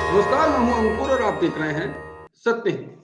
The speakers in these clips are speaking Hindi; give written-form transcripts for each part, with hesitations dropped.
नमस्कार, मैं हूं अंकुर और आप देख रहे हैं सत्य हिंदी।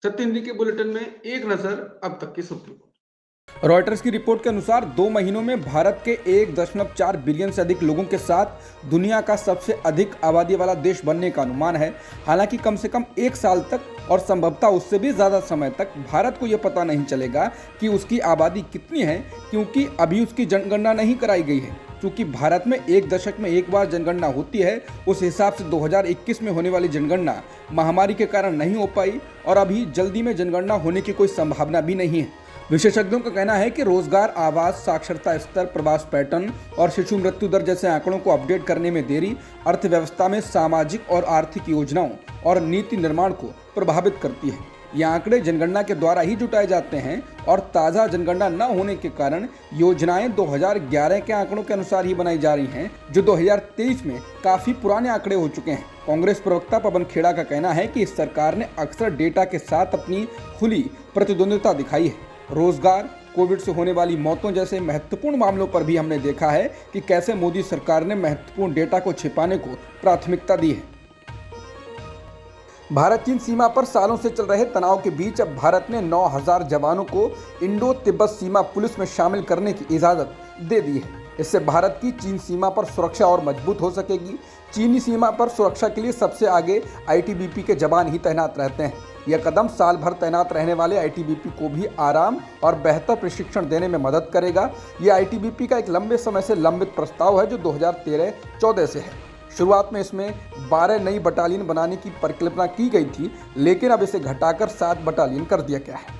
सत्य हिंदी के बुलेटिन में एक नजर अब तक की सुर्खियों पर। रॉयटर्स की रिपोर्ट के अनुसार 2 महीनों में भारत के 1.4 बिलियन से अधिक लोगों के साथ दुनिया का सबसे अधिक आबादी वाला देश बनने का अनुमान है। हालांकि कम से कम 1 साल तक और संभवतः उससे भी ज़्यादा समय तक भारत को यह पता नहीं चलेगा कि उसकी आबादी कितनी है, क्योंकि अभी उसकी जनगणना नहीं कराई गई है। क्योंकि भारत में एक दशक में एक बार जनगणना होती है, उस हिसाब से 2021 में होने वाली जनगणना महामारी के कारण नहीं हो पाई और अभी जल्दी में जनगणना होने की कोई संभावना भी नहीं है। विशेषज्ञों का कहना है कि रोजगार, आवास, साक्षरता स्तर, प्रवास पैटर्न और शिशु मृत्यु दर जैसे आंकड़ों को अपडेट करने में देरी अर्थव्यवस्था में सामाजिक और आर्थिक योजनाओं और नीति निर्माण को प्रभावित करती है। ये आंकड़े जनगणना के द्वारा ही जुटाए जाते हैं और ताज़ा जनगणना न होने के कारण योजनाएं 2011 के आंकड़ों के अनुसार ही बनाई जा रही हैं, जो 2023 में काफ़ी पुराने आंकड़े हो चुके हैं। कांग्रेस प्रवक्ता पवन खेड़ा का कहना है कि इस सरकार ने अक्सर डेटा के साथ अपनी खुली प्रतिद्वंद्विता दिखाई है। रोजगार, कोविड से होने वाली मौतों जैसे महत्वपूर्ण मामलों पर भी हमने देखा है कि कैसे मोदी सरकार ने महत्वपूर्ण डेटा को छिपाने को प्राथमिकता दी है। भारत चीन सीमा पर सालों से चल रहे तनाव के बीच अब भारत ने 9,000 जवानों को इंडो तिब्बत सीमा पुलिस में शामिल करने की इजाज़त दे दी है। इससे भारत की चीन सीमा पर सुरक्षा और मजबूत हो सकेगी। चीनी सीमा पर सुरक्षा के लिए सबसे आगे आईटीबीपी के जवान ही तैनात रहते हैं। यह कदम साल भर तैनात रहने वाले आईटीबीपी को भी आराम और बेहतर प्रशिक्षण देने में मदद करेगा। यह आईटीबीपी का एक लंबे समय से लंबित प्रस्ताव है, जो 2013-14 से है। शुरुआत में इसमें 12 नई बटालियन बनाने की परिकल्पना की गई थी, लेकिन अब इसे घटाकर 7 बटालियन कर दिया गया है।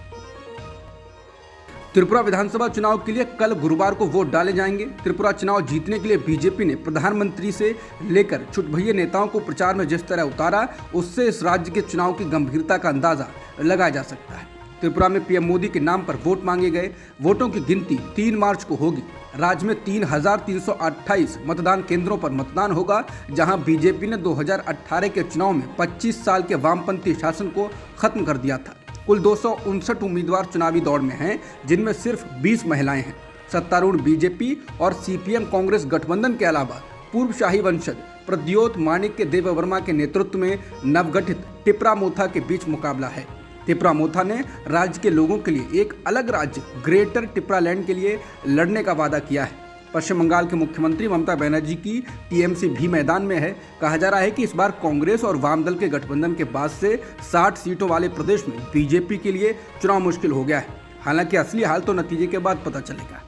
त्रिपुरा विधानसभा चुनाव के लिए कल गुरुवार को वोट डाले जाएंगे। त्रिपुरा चुनाव जीतने के लिए बीजेपी ने प्रधानमंत्री से लेकर छुटभइये नेताओं को प्रचार में जिस तरह उतारा, उससे इस राज्य के चुनाव की गंभीरता का अंदाजा लगाया जा सकता है। त्रिपुरा में पीएम मोदी के नाम पर वोट मांगे गए। वोटों की गिनती 3 मार्च को होगी। राज्य में 3,328 मतदान केंद्रों पर मतदान होगा, जहां बीजेपी ने 2018 के चुनाव में 25 साल के वामपंथी शासन को खत्म कर दिया था। कुल 259 उम्मीदवार चुनावी दौड़ में हैं, जिनमें सिर्फ 20 महिलाएं हैं। सत्तारूढ़ बीजेपी और सीपीएम कांग्रेस गठबंधन के अलावा पूर्व शाही वंशज प्रद्योत माणिक्य देववर्मा के नेतृत्व में नवगठित टिपरा मोथा के बीच मुकाबला है। टिपरा मोथा ने राज्य के लोगों के लिए एक अलग राज्य ग्रेटर टिपरालैंड के लिए लड़ने का वादा किया है। पश्चिम बंगाल के मुख्यमंत्री ममता बनर्जी की टीएमसी भी मैदान में है। कहा जा रहा है कि इस बार कांग्रेस और वाम दल के गठबंधन के बाद से 60 सीटों वाले प्रदेश में बीजेपी के लिए चुनाव मुश्किल हो गया है। हालांकि असली हाल तो नतीजे के बाद पता चलेगा।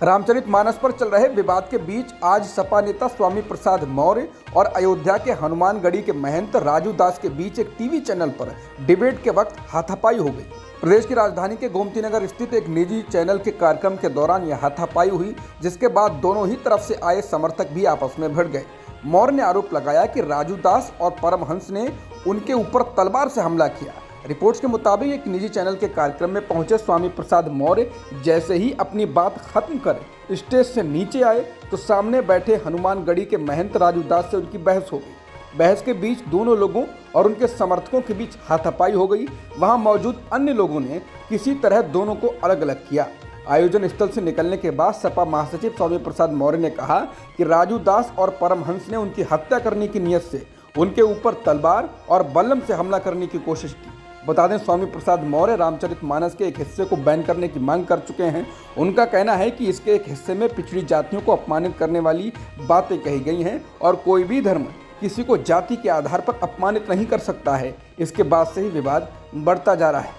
रामचरितमानस पर चल रहे विवाद के बीच आज सपा नेता स्वामी प्रसाद मौर्य और अयोध्या के हनुमानगढ़ी के महंत राजू दास के बीच एक टीवी चैनल पर डिबेट के वक्त हाथापाई हो गई। प्रदेश की राजधानी के गोमती नगर स्थित एक निजी चैनल के कार्यक्रम के दौरान यह हाथापाई हुई, जिसके बाद दोनों ही तरफ से आए समर्थक भी आपस में भिड़ गए। मौर्य ने आरोप लगाया कि राजू दास और परमहंस ने उनके ऊपर तलवार से हमला किया। रिपोर्ट्स के मुताबिक एक निजी चैनल के कार्यक्रम में पहुंचे स्वामी प्रसाद मौर्य जैसे ही अपनी बात खत्म कर स्टेज से नीचे आए तो सामने बैठे हनुमानगढ़ी के महंत राजू दास से उनकी बहस हो गई। बहस के बीच दोनों लोगों और उनके समर्थकों के बीच हाथापाई हो गई। वहां मौजूद अन्य लोगों ने किसी तरह दोनों को अलग अलग किया। आयोजन स्थल से निकलने के बाद सपा महासचिव स्वामी प्रसाद मौर्य ने कहा कि राजू दास और परमहंस ने उनकी हत्या करने की नीयत से उनके ऊपर तलवार और बल्लम से हमला करने की कोशिश की। बता दें, स्वामी प्रसाद मौर्य रामचरितमानस के एक हिस्से को बैन करने की मांग कर चुके हैं। उनका कहना है कि इसके एक हिस्से में पिछड़ी जातियों को अपमानित करने वाली बातें कही गई हैं और कोई भी धर्म किसी को जाति के आधार पर अपमानित नहीं कर सकता है। इसके बाद से ही विवाद बढ़ता जा रहा है।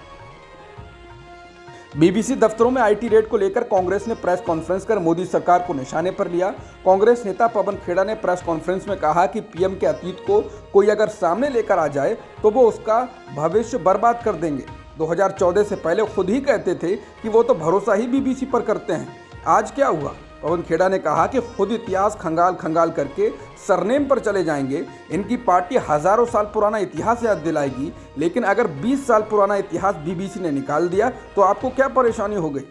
बीबीसी दफ्तरों में आईटी रेड को लेकर कांग्रेस ने प्रेस कॉन्फ्रेंस कर मोदी सरकार को निशाने पर लिया। कांग्रेस नेता पवन खेड़ा ने प्रेस कॉन्फ्रेंस में कहा कि पीएम के अतीत को कोई अगर सामने लेकर आ जाए तो वो उसका भविष्य बर्बाद कर देंगे। 2014 से पहले खुद ही कहते थे कि वो तो भरोसा ही बीबीसी पर करते हैं। आज क्या हुआ? पवन खेड़ा ने कहा कि खुद इतिहास खंगाल खंगाल करके सरनेम पर चले जाएंगे। इनकी पार्टी हजारों साल पुराना इतिहास याद दिलाएगी, लेकिन अगर 20 साल पुराना इतिहास बीबीसी ने निकाल दिया तो आपको क्या परेशानी हो गई?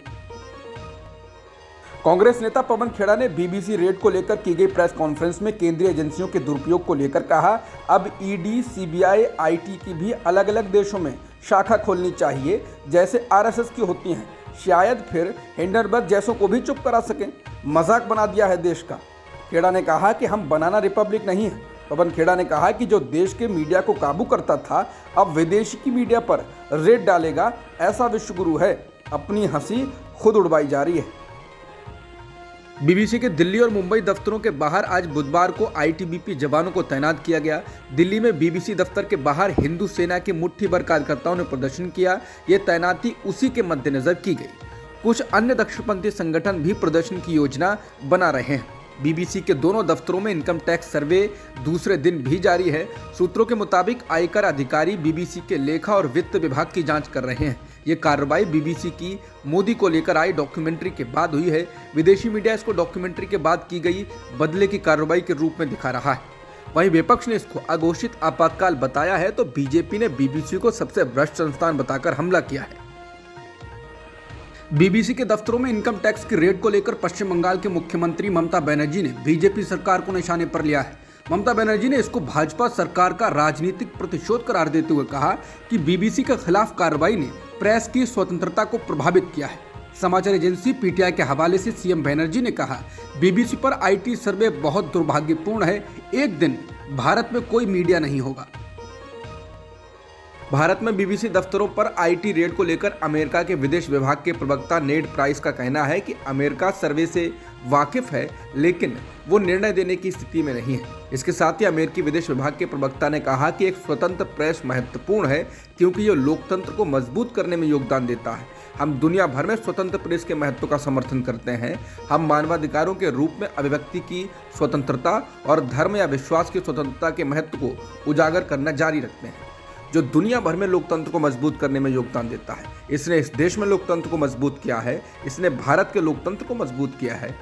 कांग्रेस नेता पवन खेड़ा ने बीबीसी रेड को लेकर की गई प्रेस कॉन्फ्रेंस में केंद्रीय एजेंसियों के दुरुपयोग को लेकर कहा, अब ईडी, सीबीआई, आईटी की भी अलग अलग देशों में शाखा खोलनी चाहिए, जैसे आरएसएस की होती हैं। शायद फिर हिंडनबर्ग जैसों को भी चुप करा सकें। मजाक बना दिया है देश का। खेड़ा ने कहा कि हम बनाना रिपब्लिक नहीं है, पवन खेड़ा ने कहा कि जो देश के मीडिया को काबू करता था अब विदेशी की मीडिया पर रेड डालेगा, ऐसा विश्वगुरु है। अपनी हंसी खुद उड़वाई जा रही है। बीबीसी के दिल्ली और मुंबई दफ्तरों के बाहर आज बुधवार को आईटीबीपी जवानों को तैनात किया गया। दिल्ली में बीबीसी दफ्तर के बाहर हिंदू सेना के मुट्ठी भर कार्यकर्ताओं ने प्रदर्शन किया। ये तैनाती उसी के मद्देनजर की गई। कुछ अन्य दक्षिणपंथी संगठन भी प्रदर्शन की योजना बना रहे हैं। बीबीसी के दोनों दफ्तरों में इनकम टैक्स सर्वे दूसरे दिन भी जारी है। सूत्रों के मुताबिक आयकर अधिकारी बीबीसी के लेखा और वित्त विभाग की जांच कर रहे हैं। ये कार्रवाई बीबीसी की मोदी को लेकर आई डॉक्यूमेंट्री के बाद हुई है। विदेशी मीडिया इसको डॉक्यूमेंट्री के बाद की गई बदले की कार्रवाई के रूप में दिखा रहा है। वहीं विपक्ष ने इसको अघोषित आपातकाल बताया है तो बीजेपी ने बीबीसी को सबसे भ्रष्ट संस्थान बताकर हमला किया है। बीबीसी के दफ्तरों में इनकम टैक्स की रेड को लेकर पश्चिम बंगाल के मुख्यमंत्री ममता बनर्जी ने बीजेपी सरकार को निशाने पर लिया है। ममता बनर्जी ने इसको भाजपा सरकार का राजनीतिक प्रतिशोध करार देते हुए कहा कि बीबीसी के खिलाफ कार्रवाई ने प्रेस की स्वतंत्रता को प्रभावित किया है। समाचार एजेंसी पीटीआई के हवाले से सीएम बनर्जी ने कहा, बीबीसी पर आईटी सर्वे बहुत दुर्भाग्यपूर्ण है। एक दिन भारत में कोई मीडिया नहीं होगा। भारत में बीबीसी दफ्तरों पर आईटी रेड को लेकर अमेरिका के विदेश विभाग के प्रवक्ता नेड प्राइस का कहना है कि अमेरिका सर्वे से वाकिफ है लेकिन वो निर्णय देने की स्थिति में नहीं है। इसके साथ ही अमेरिकी विदेश विभाग के प्रवक्ता ने कहा कि एक स्वतंत्र प्रेस महत्वपूर्ण है क्योंकि ये लोकतंत्र को मजबूत करने में योगदान देता है। हम दुनिया भर में स्वतंत्र प्रेस के महत्व का समर्थन करते हैं। हम मानवाधिकारों के रूप में अभिव्यक्ति की स्वतंत्रता और धर्म या विश्वास की स्वतंत्रता के महत्व को उजागर करना जारी रखते हैं, जो दुनिया भर में लोकतंत्र को मजबूत करने में योगदान देता है। इसने इस देश में लोकतंत्र को मजबूत किया है, इसने भारत के लोकतंत्र को मजबूत किया है।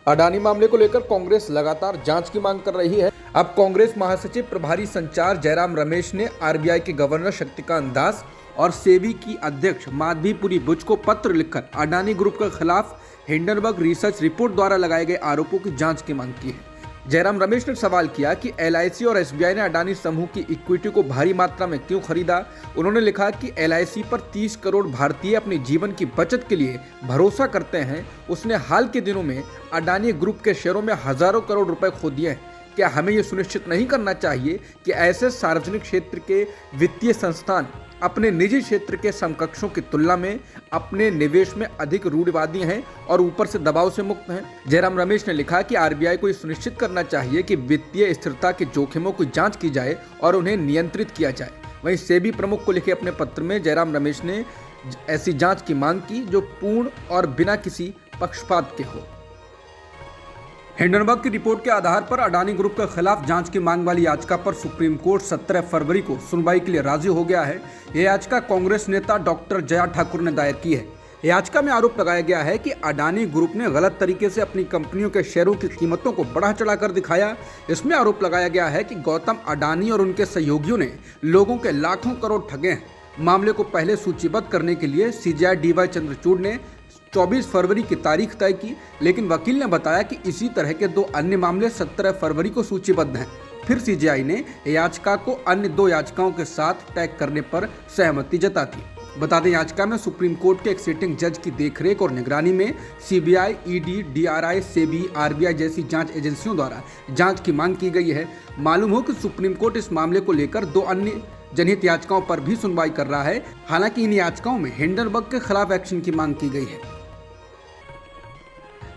अडानी मामले को लेकर कांग्रेस लगातार जांच की मांग कर रही है। अब कांग्रेस महासचिव प्रभारी संचार जयराम रमेश ने आरबीआई के गवर्नर शक्तिकांत दास और सेबी की अध्यक्ष माधवीपुरी बुच को पत्र लिखकर अडानी ग्रुप के खिलाफ हिंडनबर्ग रिसर्च रिपोर्ट द्वारा लगाए गए आरोपों की जांच की मांग की है। जयराम रमेश ने सवाल किया कि एलआईसी और एसबीआई ने अडानी समूह की इक्विटी को भारी मात्रा में क्यों खरीदा। उन्होंने लिखा कि एलआईसी पर 30 करोड़ भारतीय अपने जीवन की बचत के लिए भरोसा करते हैं। उसने हाल के दिनों में अडानी ग्रुप के शेयरों में हजारों करोड़ रुपए खो दिए हैं। क्या हमें ये सुनिश्चित नहीं करना चाहिए कि ऐसे सार्वजनिक क्षेत्र के वित्तीय संस्थान अपने निजी क्षेत्र के समकक्षों की तुलना में अपने निवेश में अधिक रूढ़िवादी हैं और ऊपर से दबाव से मुक्त हैं। जयराम रमेश ने लिखा कि आरबीआई को ये सुनिश्चित करना चाहिए कि वित्तीय स्थिरता के जोखिमों की जांच की जाए और उन्हें नियंत्रित किया जाए। वहीं सेबी प्रमुख को लिखे अपने पत्र में जयराम रमेश ने ऐसी जांच की मांग की जो पूर्ण और बिना किसी पक्षपात के हो। हिंडनबर्ग की रिपोर्ट के आधार पर अडानी ग्रुप के खिलाफ जांच की मांग वाली याचिका पर सुप्रीम कोर्ट 17 फरवरी को सुनवाई के लिए राजी हो गया है। यह याचिका कांग्रेस नेता डॉक्टर जया ठाकुर ने दायर की है। याचिका में आरोप लगाया गया है कि अडानी ग्रुप ने गलत तरीके से अपनी कंपनियों के शेयरों की कीमतों को बढ़ा चढ़ाकर दिखाया। इसमें आरोप लगाया गया है कि गौतम अडानी और उनके सहयोगियों ने लोगों के लाखों करोड़ ठगे हैं। मामले को पहले सूचीबद्ध करने के लिए सीजेआई डीवाई चंद्रचूड़ ने 24 फरवरी की तारीख तय की, लेकिन वकील ने बताया कि इसी तरह के 2 अन्य मामले 17 फरवरी को सूचीबद्ध हैं। फिर सीजेआई ने याचिका को अन्य 2 याचिकाओं के साथ टैग करने पर सहमति जता दी। बता दें, याचिका में सुप्रीम कोर्ट के एक सिटिंग जज की देखरेख और निगरानी में CBI, ED, DRI, SEBI, RBI जैसी जांच एजेंसियों द्वारा जांच की मांग की गई है। मालूम हो कि सुप्रीम कोर्ट इस मामले को लेकर 2 अन्य जनहित याचिकाओं पर भी सुनवाई कर रहा है। हालांकि इन याचिकाओं में हिंडनबर्ग के खिलाफ एक्शन की मांग की गई है।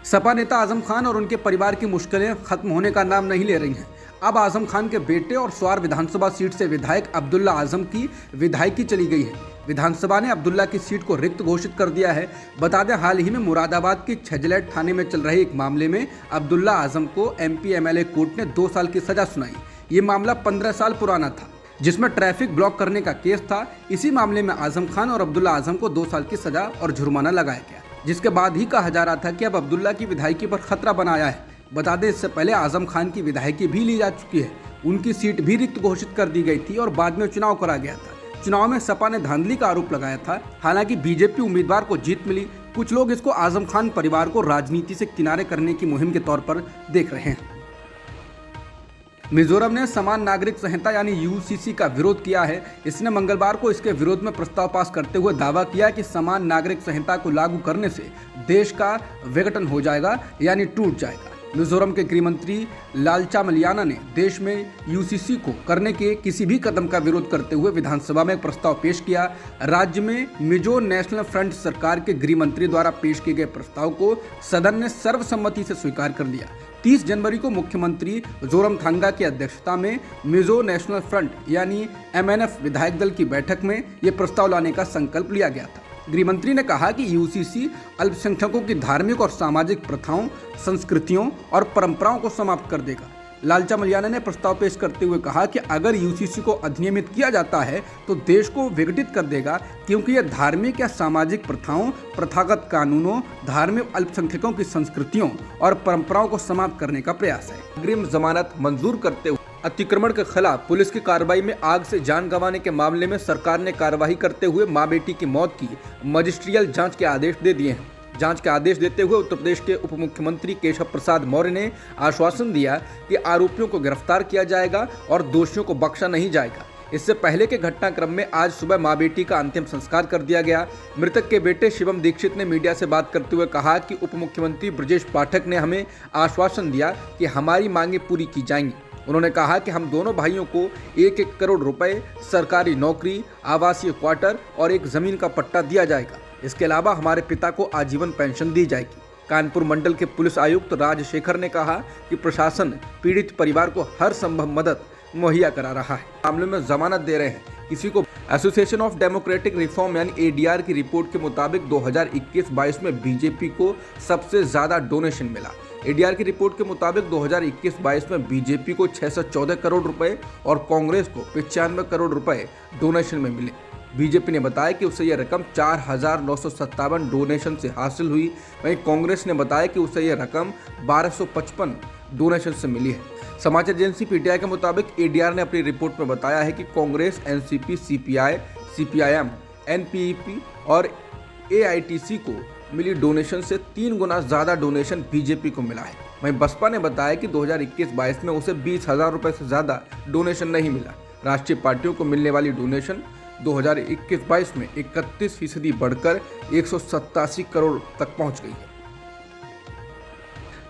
सपा नेता आजम खान और उनके परिवार की मुश्किलें खत्म होने का नाम नहीं ले रही हैं। अब आजम खान के बेटे और स्वार विधानसभा सीट से विधायक अब्दुल्ला आजम की विधायकी चली गई है। विधानसभा ने अब्दुल्ला की सीट को रिक्त घोषित कर दिया है। बता दें, हाल ही में मुरादाबाद के छजलैट थाने में चल रहे एक मामले में अब्दुल्ला आजम को एमपी एमएलए कोर्ट ने 2 साल की सजा सुनाई। ये मामला 15 साल पुराना था, जिसमें ट्रैफिक ब्लॉक करने का केस था। इसी मामले में आजम खान और अब्दुल्ला आजम को 2 साल की सजा और जुर्माना लगाया गया, जिसके बाद ही कहा जा रहा था कि अब अब्दुल्ला की विधायकी पर खतरा बनाया है। बता दें, इससे पहले आजम खान की विधायकी भी ली जा चुकी है। उनकी सीट भी रिक्त घोषित कर दी गई थी और बाद में चुनाव करा गया था। चुनाव में सपा ने धांधली का आरोप लगाया था। हालांकि बीजेपी उम्मीदवार को जीत मिली। कुछ लोग इसको आजम खान परिवार को राजनीति से किनारे करने की मुहिम के तौर पर देख रहे हैं। मिजोरम ने समान नागरिक संहिता यानी यूसीसी का विरोध किया है। इसने मंगलवार को इसके विरोध में प्रस्ताव पास करते हुए दावा किया कि समान नागरिक संहिता को लागू करने से देश का विघटन हो जाएगा यानी टूट जाएगा। मिजोरम के गृह मंत्री लालचामलियाना ने देश में यूसीसी को करने के किसी भी कदम का विरोध करते हुए विधानसभा में एक प्रस्ताव पेश किया। राज्य में मिजो नेशनल फ्रंट सरकार के गृह मंत्री द्वारा पेश किए गए प्रस्ताव को सदन ने सर्वसम्मति से स्वीकार कर लिया। 30 जनवरी को मुख्यमंत्री जोरमथांगा की अध्यक्षता में मिजो नेशनल फ्रंट यानी MNF विधायक दल की बैठक में ये प्रस्ताव लाने का संकल्प लिया गया था। गृह मंत्री ने कहा कि यूसीसी अल्पसंख्यकों की धार्मिक और सामाजिक प्रथाओं, संस्कृतियों और परंपराओं को समाप्त कर देगा। लालचामलियाना ने प्रस्ताव पेश करते हुए कहा कि अगर यूसीसी को अधिनियमित किया जाता है तो देश को विघटित कर देगा, क्योंकि यह धार्मिक या सामाजिक प्रथाओं, प्रथागत कानूनों, धार्मिक अल्पसंख्यकों की संस्कृतियों और परंपराओं को समाप्त करने का प्रयास है। अग्रिम जमानत मंजूर करते हुए अतिक्रमण के खिलाफ पुलिस की कार्रवाई में आग से जान गंवाने के मामले में सरकार ने कार्यवाही करते हुए मां बेटी की मौत की मजिस्ट्रियल जांच के आदेश दे दिए हैं। जांच के आदेश देते हुए उत्तर प्रदेश के उप मुख्यमंत्री केशव प्रसाद मौर्य ने आश्वासन दिया कि आरोपियों को गिरफ्तार किया जाएगा और दोषियों को बख्शा नहीं जाएगा। इससे पहले के घटनाक्रम में आज सुबह मां बेटी का अंतिम संस्कार कर दिया गया। मृतक के बेटे शिवम दीक्षित ने मीडिया से बात करते हुए कहा कि उप मुख्यमंत्री ब्रजेश पाठक ने हमें आश्वासन दिया कि हमारी मांगें पूरी की जाएंगी। उन्होंने कहा कि हम दोनों भाइयों को 1-1 करोड़ रुपए, सरकारी नौकरी, आवासीय क्वार्टर और एक जमीन का पट्टा दिया जाएगा। इसके अलावा हमारे पिता को आजीवन पेंशन दी जाएगी। कानपुर मंडल के पुलिस आयुक्त राजशेखर ने कहा कि प्रशासन पीड़ित परिवार को हर संभव मदद मुहैया करा रहा है। मामले में जमानत दे रहे हैं किसी को। एसोसिएशन ऑफ डेमोक्रेटिक रिफॉर्म यानी ADR की रिपोर्ट के मुताबिक 2021-22 में बीजेपी को सबसे ज्यादा डोनेशन मिला। ADR की रिपोर्ट के मुताबिक 2021-22 में बीजेपी को 614 करोड़ रुपए और कांग्रेस को 95 करोड़ रुपए डोनेशन में मिले। बीजेपी ने बताया कि उसे यह रकम 4,957 डोनेशन से हासिल हुई। वहीं कांग्रेस ने बताया कि उसे यह रकम 1,255 डोनेशन से मिली है। समाचार एजेंसी PTI के मुताबिक ADR ने अपनी रिपोर्ट में बताया है कि Congress, NCP, CPI, CPIM, NPEP और AITC को मिली डोनेशन से 3 गुना ज्यादा डोनेशन बीजेपी को मिला है। वहीं बसपा ने बताया कि 2021-22 में उसे 20,000 रुपए से ज्यादा डोनेशन नहीं मिला। राष्ट्रीय पार्टियों को मिलने वाली डोनेशन 2021-22 में 31% बढ़कर 187 करोड़ तक पहुंच गई है।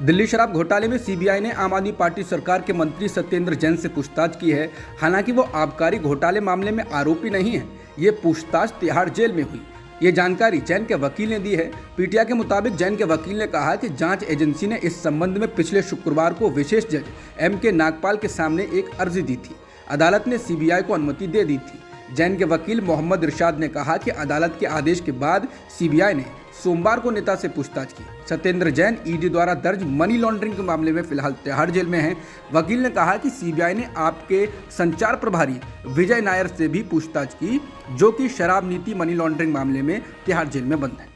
दिल्ली शराब घोटाले में CBI ने आम आदमी पार्टी सरकार के मंत्री सत्येंद्र जैन से पूछताछ की है। हालांकि वो आबकारी घोटाले मामले में आरोपी नहीं है। ये पूछताछ तिहाड़ जेल में हुई। ये जानकारी जैन के वकील ने दी है। PTI के मुताबिक जैन के वकील ने कहा कि जांच एजेंसी ने इस संबंध में पिछले शुक्रवार को विशेष जज MK नागपाल के सामने एक अर्जी दी थी। अदालत ने CBI को अनुमति दे दी थी। जैन के वकील मोहम्मद इरशाद ने कहा कि अदालत के आदेश के बाद CBI ने सोमवार को नेता से पूछताछ की। सत्येंद्र जैन ED द्वारा दर्ज मनी लॉन्ड्रिंग के मामले में फिलहाल तिहाड़ जेल में हैं। वकील ने कहा कि CBI ने आपके संचार प्रभारी विजय नायर से भी पूछताछ की, जो कि शराब नीति मनी लॉन्ड्रिंग मामले में तिहाड़ जेल में बंद है।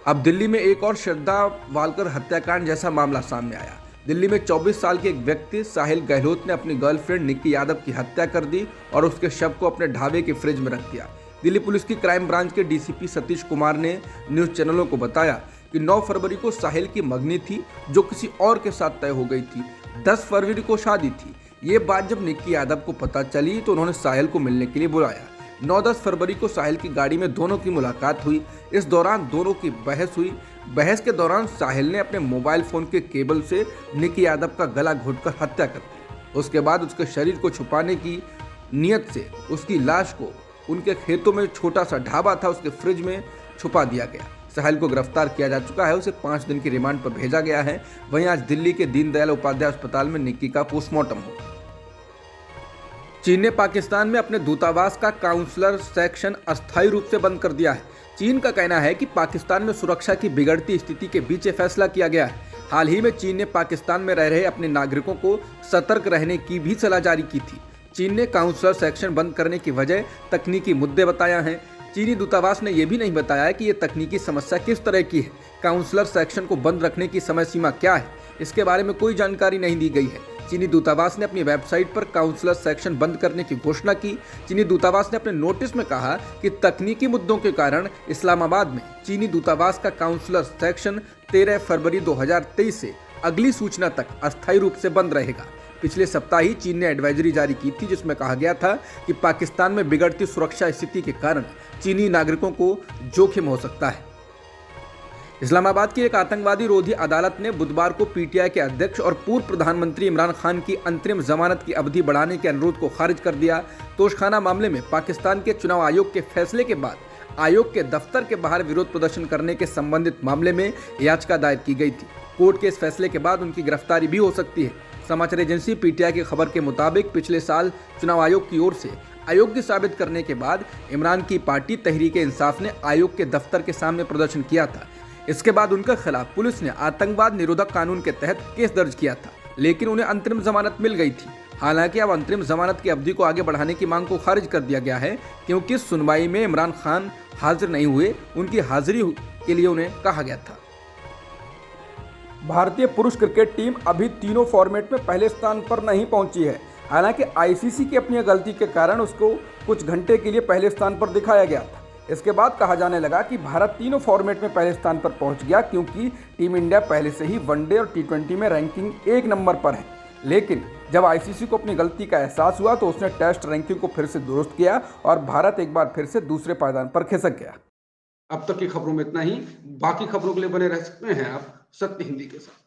अब दिल्ली में एक और श्रद्धा वालकर हत्याकांड जैसा मामला सामने आया। दिल्ली में 24 साल के एक व्यक्ति साहिल गहलोत ने अपनी गर्लफ्रेंड निक्की यादव की हत्या कर दी और उसके शव को अपने ढाबे के फ्रिज में रख दिया। दिल्ली पुलिस की क्राइम ब्रांच के DCP सतीश कुमार ने न्यूज चैनलों को बताया कि 9 फरवरी को साहिल की मंगनी थी, जो किसी और के साथ तय हो गई थी। 10 फरवरी को शादी थी। ये बात जब निक्की यादव को पता चली तो उन्होंने साहिल को मिलने के लिए बुलाया। 9-10 फरवरी को साहिल की गाड़ी में दोनों की मुलाकात हुई। इस दौरान दोनों की बहस हुई। बहस के दौरान साहिल ने अपने मोबाइल फोन के केबल से निक्की यादव का गला घोंटकर हत्या कर दी। उसके बाद उसके शरीर को छुपाने की नियत से उसकी लाश को उनके खेतों में छोटा सा ढाबा था, उसके फ्रिज में छुपा दिया गया। साहिल को गिरफ्तार किया जा चुका है। उसे 5 दिन की रिमांड पर भेजा गया है। वहीं आज दिल्ली के दीनदयाल उपाध्याय अस्पताल में निक्की का पोस्टमार्टम होगा। चीन ने पाकिस्तान में अपने दूतावास का काउंसलर सेक्शन अस्थायी रूप से बंद कर दिया है। चीन का कहना है कि पाकिस्तान में सुरक्षा की बिगड़ती स्थिति के बीच ये फैसला किया गया है। हाल ही में चीन ने पाकिस्तान में रह रहे अपने नागरिकों को सतर्क रहने की भी सलाह जारी की थी। चीन ने काउंसलर सेक्शन बंद करने की वजह तकनीकी मुद्दे बताया है। चीनी दूतावास ने यह भी नहीं बताया कि ये तकनीकी समस्या किस तरह की है। काउंसलर सेक्शन को बंद रखने की समय सीमा क्या है, इसके बारे में कोई जानकारी नहीं दी गई है। चीनी दूतावास ने अपनी वेबसाइट पर काउंसलर सेक्शन बंद करने की घोषणा की। चीनी दूतावास ने अपने नोटिस में कहा कि तकनीकी मुद्दों के कारण इस्लामाबाद में चीनी दूतावास का काउंसलर सेक्शन 13 फरवरी 2023 से अगली सूचना तक अस्थायी रूप से बंद रहेगा। पिछले सप्ताह ही चीन ने एडवाइजरी जारी की थी, जिसमें कहा गया था कि पाकिस्तान में बिगड़ती सुरक्षा स्थिति के कारण चीनी नागरिकों को जोखिम हो सकता है। इस्लामाबाद की एक आतंकवादी रोधी अदालत ने बुधवार को पीटीआई के अध्यक्ष और पूर्व प्रधानमंत्री इमरान खान की अंतरिम जमानत की अवधि बढ़ाने के अनुरोध को खारिज कर दिया। तोशखाना मामले में पाकिस्तान के चुनाव आयोग के फैसले के बाद आयोग के दफ्तर के बाहर विरोध प्रदर्शन करने के संबंधित मामले में याचिका दायर की गई थी। कोर्ट के इस फैसले के बाद उनकी गिरफ्तारी भी हो सकती है। समाचार एजेंसी पीटीआई की खबर के मुताबिक पिछले साल चुनाव आयोग की ओर से अयोग्य साबित करने के बाद इमरान की पार्टी तहरीक-ए-इंसाफ ने आयोग के दफ्तर के सामने प्रदर्शन किया था। इसके बाद उनके खिलाफ पुलिस ने आतंकवाद निरोधक कानून के तहत केस दर्ज किया था, लेकिन उन्हें अंतरिम जमानत मिल गई थी। हालांकि अब अंतरिम जमानत की अवधि को आगे बढ़ाने की मांग को खारिज कर दिया गया है, क्योंकि सुनवाई में इमरान खान हाजिर नहीं हुए। उनकी हाजिरी के लिए उन्हें कहा गया था। भारतीय पुरुष क्रिकेट टीम अभी तीनों फॉर्मेट में पहले स्थान पर नहीं पहुंची है। हालांकि आईसीसी की अपनी गलती के कारण उसको कुछ घंटे के लिए पहले स्थान पर दिखाया गया था। इसके बाद कहा जाने लगा कि भारत तीनों फॉर्मेट में पहले स्थान पर पहुंच गया, क्योंकि टीम इंडिया पहले से ही वनडे और टी20 में रैंकिंग 1 नंबर पर है। लेकिन जब आईसीसी को अपनी गलती का एहसास हुआ तो उसने टेस्ट रैंकिंग को फिर से दुरुस्त किया और भारत एक बार फिर से दूसरे पायदान पर खिसक गया। अब तक की खबरों में इतना ही। बाकी खबरों के लिए बने रह सकते हैं आप सत्य हिंदी के साथ।